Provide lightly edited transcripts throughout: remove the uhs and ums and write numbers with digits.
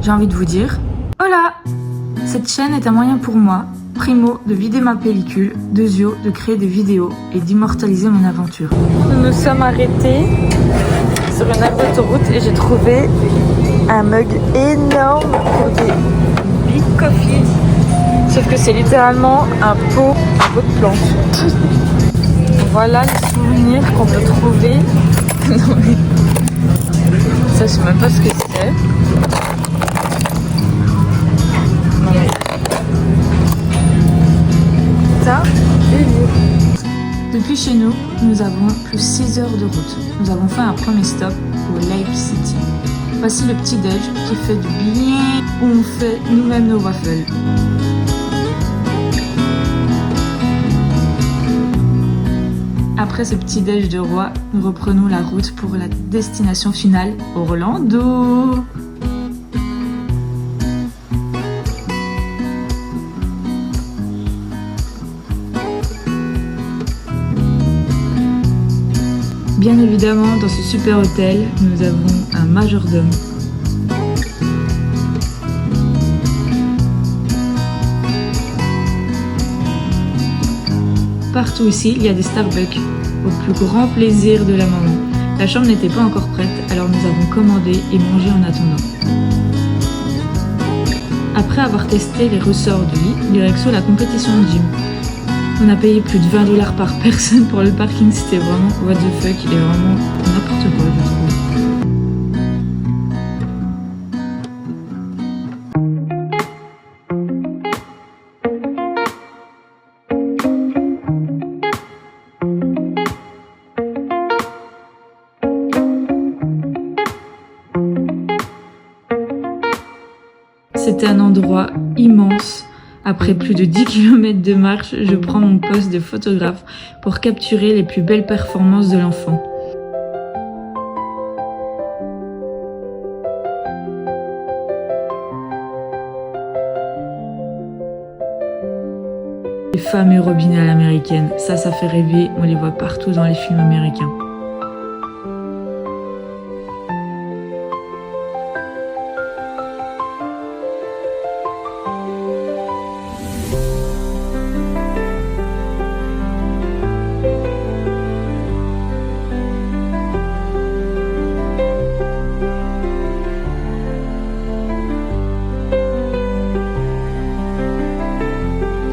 j'ai envie de vous dire hola! Cette chaîne est un moyen pour moi, primo, de vider ma pellicule, deuxio, de créer des vidéos et d'immortaliser mon aventure. Nous nous sommes arrêtés sur une aire d'autoroute et j'ai trouvé un mug énorme pour des big coffee. Sauf que c'est littéralement un pot de planche. Voilà les souvenirs qu'on peut trouver. Non mais... ça, je sais même pas ce que c'est. Non mais... ça, depuis chez nous, nous avons plus 6 heures de route. Nous avons fait un premier stop au Lake City. Voici le petit déj qui fait du bien, où on fait nous-mêmes nos waffles. Après ce petit déj de roi, nous reprenons la route pour la destination finale, Orlando. Bien évidemment, dans ce super hôtel, nous avons un majordome. Partout ici, il y a des Starbucks, au plus grand plaisir de la maman. La chambre n'était pas encore prête, alors nous avons commandé et mangé en attendant. Après avoir testé les ressorts du lit, direction la compétition de gym. On a payé plus de 20 $ par personne pour le parking, c'était vraiment what the fuck et vraiment n'importe quoi, je trouve. C'était un endroit immense. Après plus de 10 km de marche, je prends mon poste de photographe pour capturer les plus belles performances de l'enfant. Les fameux robinets à l'américaine, ça fait rêver, on les voit partout dans les films américains.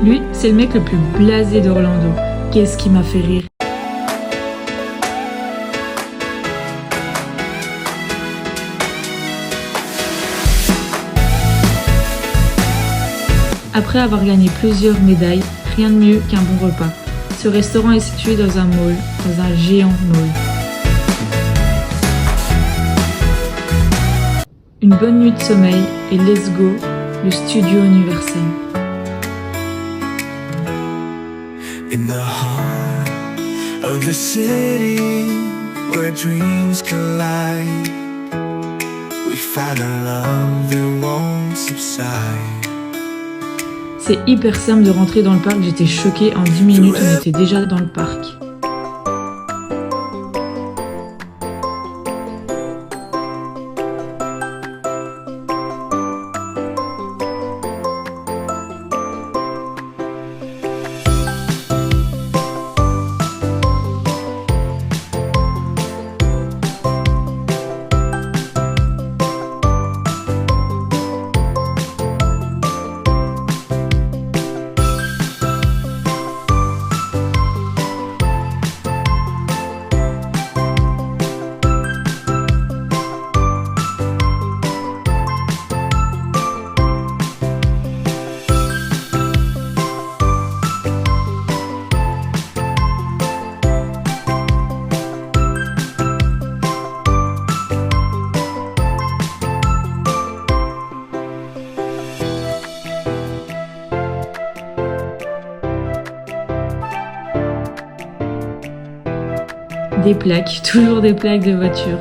Lui, c'est le mec le plus blasé d'Orlando. Qu'est-ce qui m'a fait rire? Après avoir gagné plusieurs médailles, rien de mieux qu'un bon repas. Ce restaurant est situé dans un mall, dans un géant mall. Une bonne nuit de sommeil et let's go, le studio Universal. In the heart of the city where dreams collide, we found a love that won't subside. C'est hyper simple de rentrer dans le parc, j'étais choquée, en 10 minutes on était déjà dans le parc. Des plaques, toujours des plaques de voiture.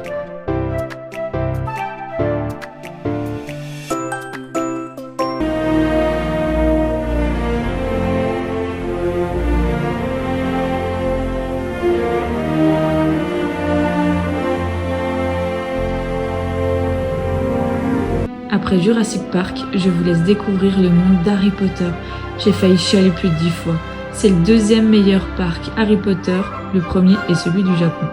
Après Jurassic Park, je vous laisse découvrir le monde d'Harry Potter. J'ai failli chialer plus de 10 fois. C'est le deuxième meilleur parc Harry Potter, le premier est celui du Japon.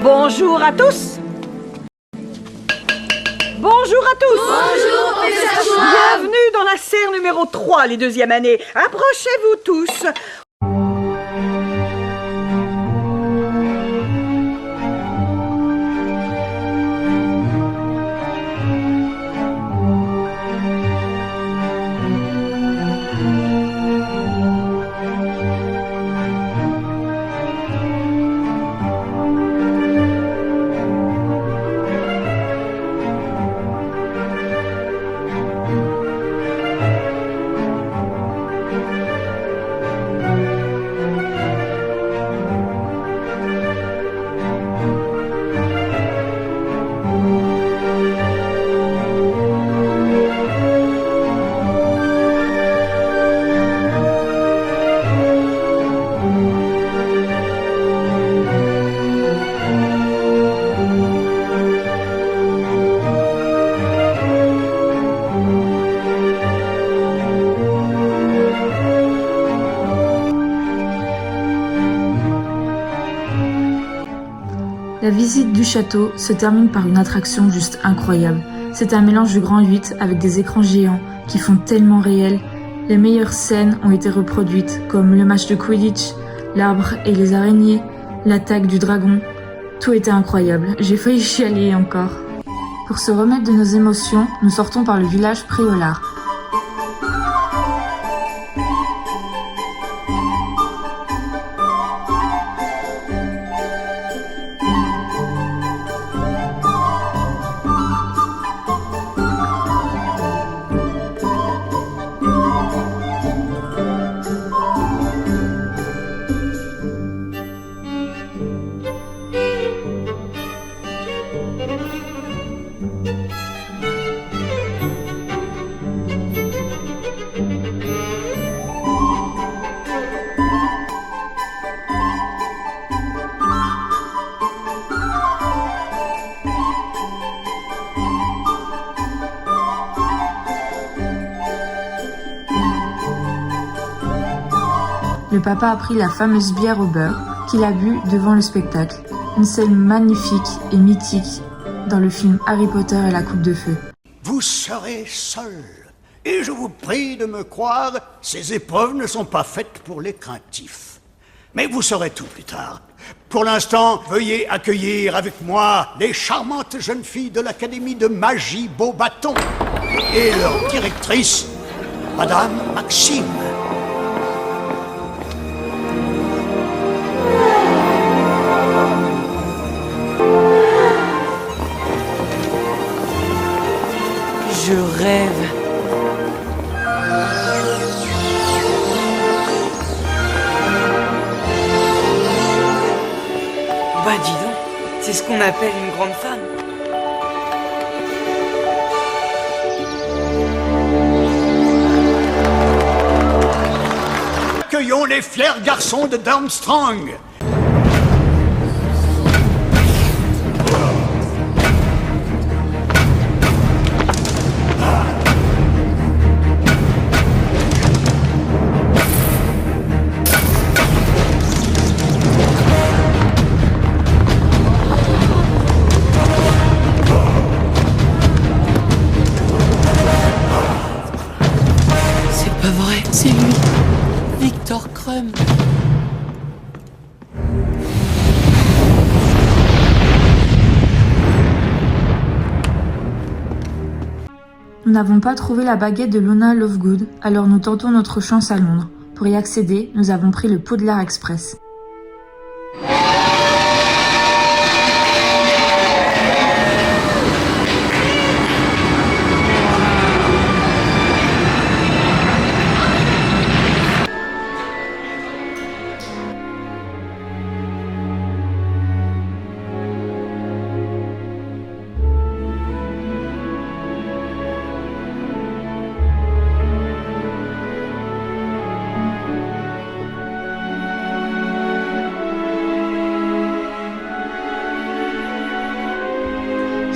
Bonjour à tous. Bonjour à tous. Bonjour, professeur Schwab. Bienvenue dans la serre numéro 3, les deuxièmes années. Approchez-vous tous. La visite du château se termine par une attraction juste incroyable. C'est un mélange du Grand 8 avec des écrans géants qui font tellement réel. Les meilleures scènes ont été reproduites comme le match de Quidditch, l'arbre et les araignées, l'attaque du dragon. Tout était incroyable, j'ai failli chialer encore. Pour se remettre de nos émotions, nous sortons par le village Préolard. Le papa a pris la fameuse bière au beurre qu'il a bu devant le spectacle. Une scène magnifique et mythique dans le film Harry Potter et la Coupe de Feu. Vous serez seul. Et je vous prie de me croire, ces épreuves ne sont pas faites pour les craintifs. Mais vous saurez tout plus tard. Pour l'instant, veuillez accueillir avec moi les charmantes jeunes filles de l'Académie de Magie Beaubaton et leur directrice, Madame Maxime. Je rêve. Bah dis donc, c'est ce qu'on appelle une grande femme. Accueillons les fiers garçons de Durmstrang. C'est pas vrai, c'est lui, Victor Krum. Nous n'avons pas trouvé la baguette de Luna Lovegood, alors nous tentons notre chance à Londres. Pour y accéder, nous avons pris le Poudlard Express.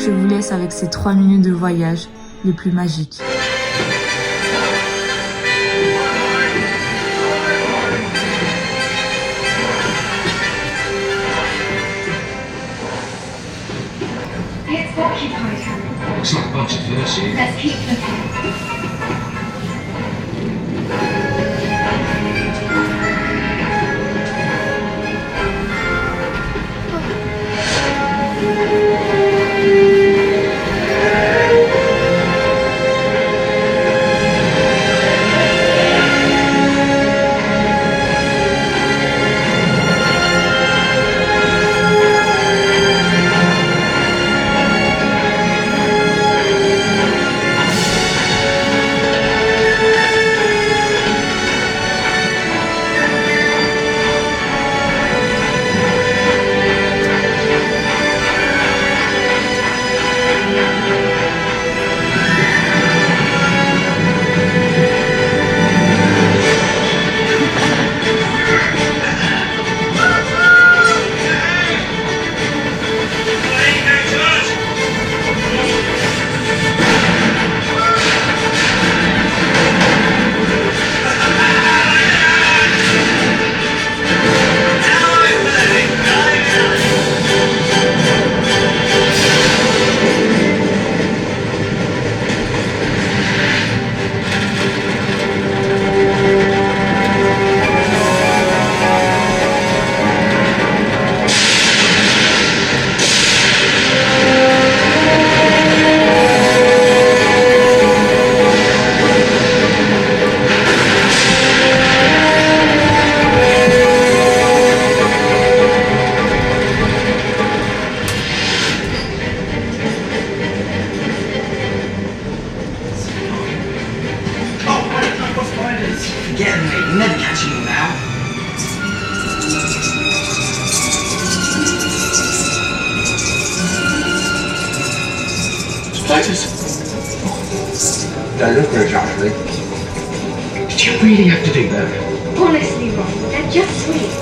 je vous laisse avec ces 3 minutes de voyage les plus magiques. It's occupied, Harry. Looks like a bunch of verses. Let's keep looking. Forget me, you'll never catch them all now. Spiders? They look rich, actually. Did you really have to do that? Honestly, Ron, they're just sweet.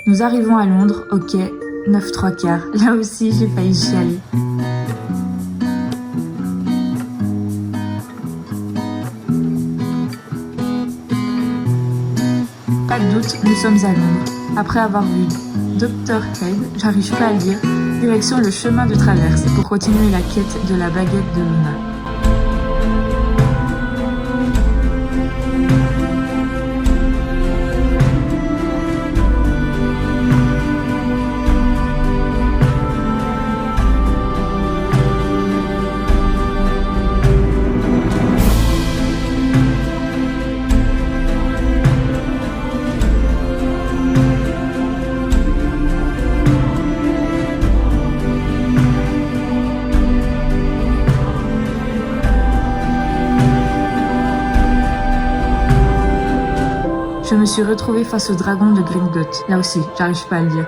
Nous arrivons à Londres, au quai 9 3/4. Là aussi, j'ai failli chialer. Pas de doute, nous sommes à Londres. Après avoir vu Dr. Hyde, j'arrive pas à le dire, direction le chemin de traverse pour continuer la quête de la baguette de Luna. Je me suis retrouvée face au dragon de Gringotts. Là aussi, j'arrive pas à le dire.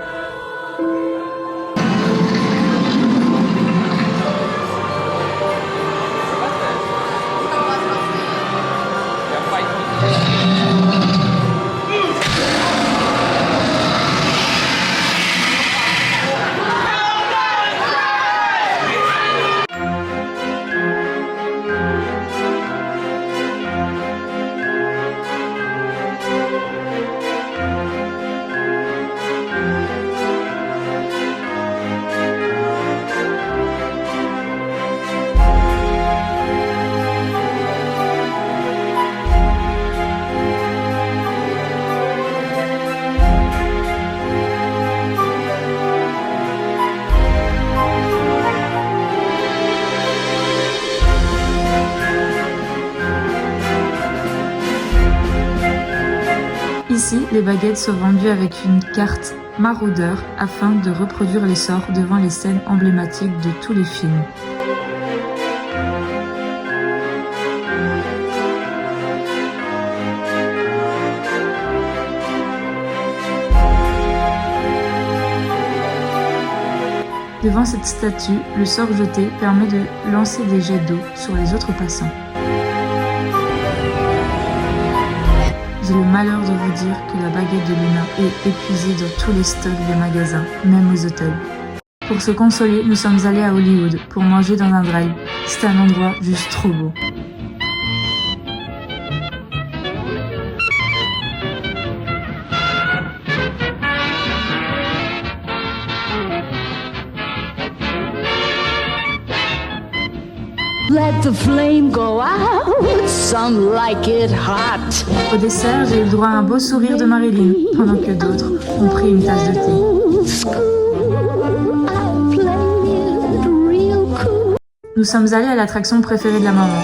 Ici, les baguettes sont vendues avec une carte maraudeur afin de reproduire les sorts devant les scènes emblématiques de tous les films. Devant cette statue, le sort jeté permet de lancer des jets d'eau sur les autres passants. J'ai le malheur de vous dire que la baguette de Luna est épuisée dans tous les stocks des magasins, même aux hôtels. Pour se consoler, nous sommes allés à Hollywood pour manger dans un drive. C'était un endroit juste trop beau. Let the flame go out, some like it hot. Au dessert, j'ai eu le droit à un beau sourire de Marilyn, pendant que d'autres ont pris une tasse de thé. Nous sommes allés à l'attraction préférée de la maman.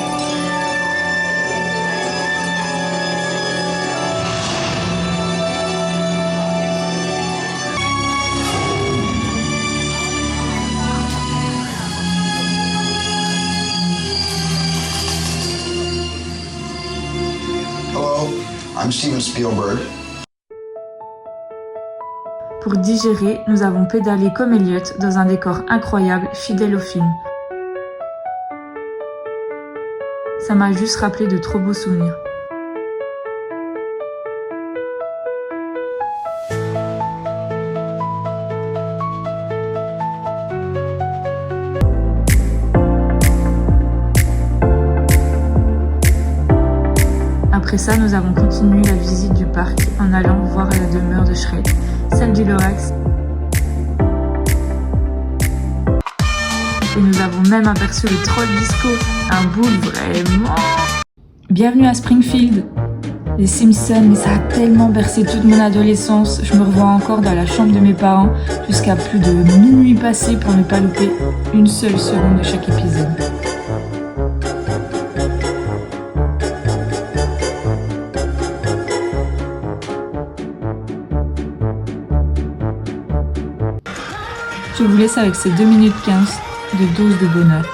Hello, I'm Steven Spielberg. Pour digérer, nous avons pédalé comme Elliot dans un décor incroyable, fidèle au film. Ça m'a juste rappelé de trop beaux souvenirs. Après ça, nous avons continué la visite du parc en allant voir la demeure de Shrek, celle du Lorax. Et nous avons même aperçu le troll disco, un boule vraiment... Bienvenue à Springfield. Les Simpsons, mais ça a tellement bercé toute mon adolescence. Je me revois encore dans la chambre de mes parents jusqu'à plus de minuit passé pour ne pas louper une seule seconde de chaque épisode. Je vous laisse avec ces 2 minutes 15 de dose de bonheur.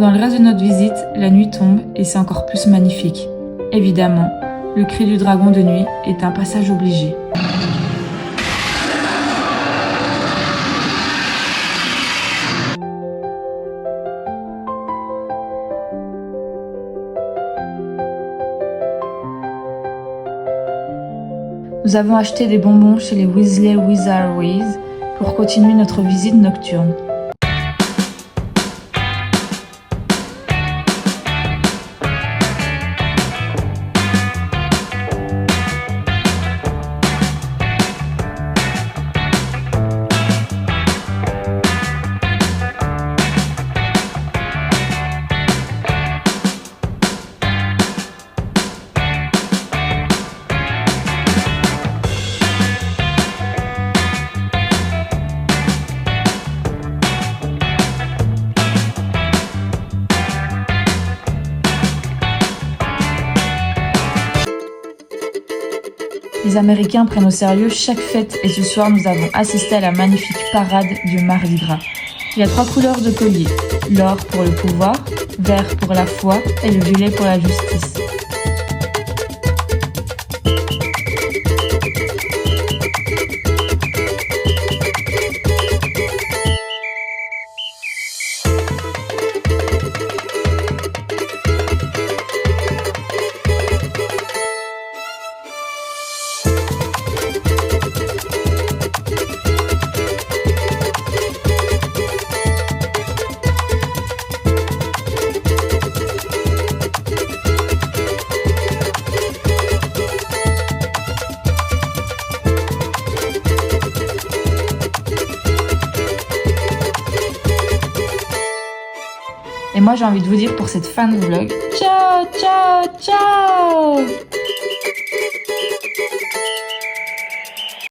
Pendant le reste de notre visite, la nuit tombe et c'est encore plus magnifique. Évidemment, le cri du dragon de nuit est un passage obligé. Nous avons acheté des bonbons chez les Weasley Wizards pour continuer notre visite nocturne. Les Américains prennent au sérieux chaque fête et ce soir nous avons assisté à la magnifique parade du Mardi Gras. Il y a 3 couleurs de collier, l'or pour le pouvoir, vert pour la foi et le violet pour la justice. Et moi j'ai envie de vous dire pour cette fin de vlog, ciao, ciao, ciao!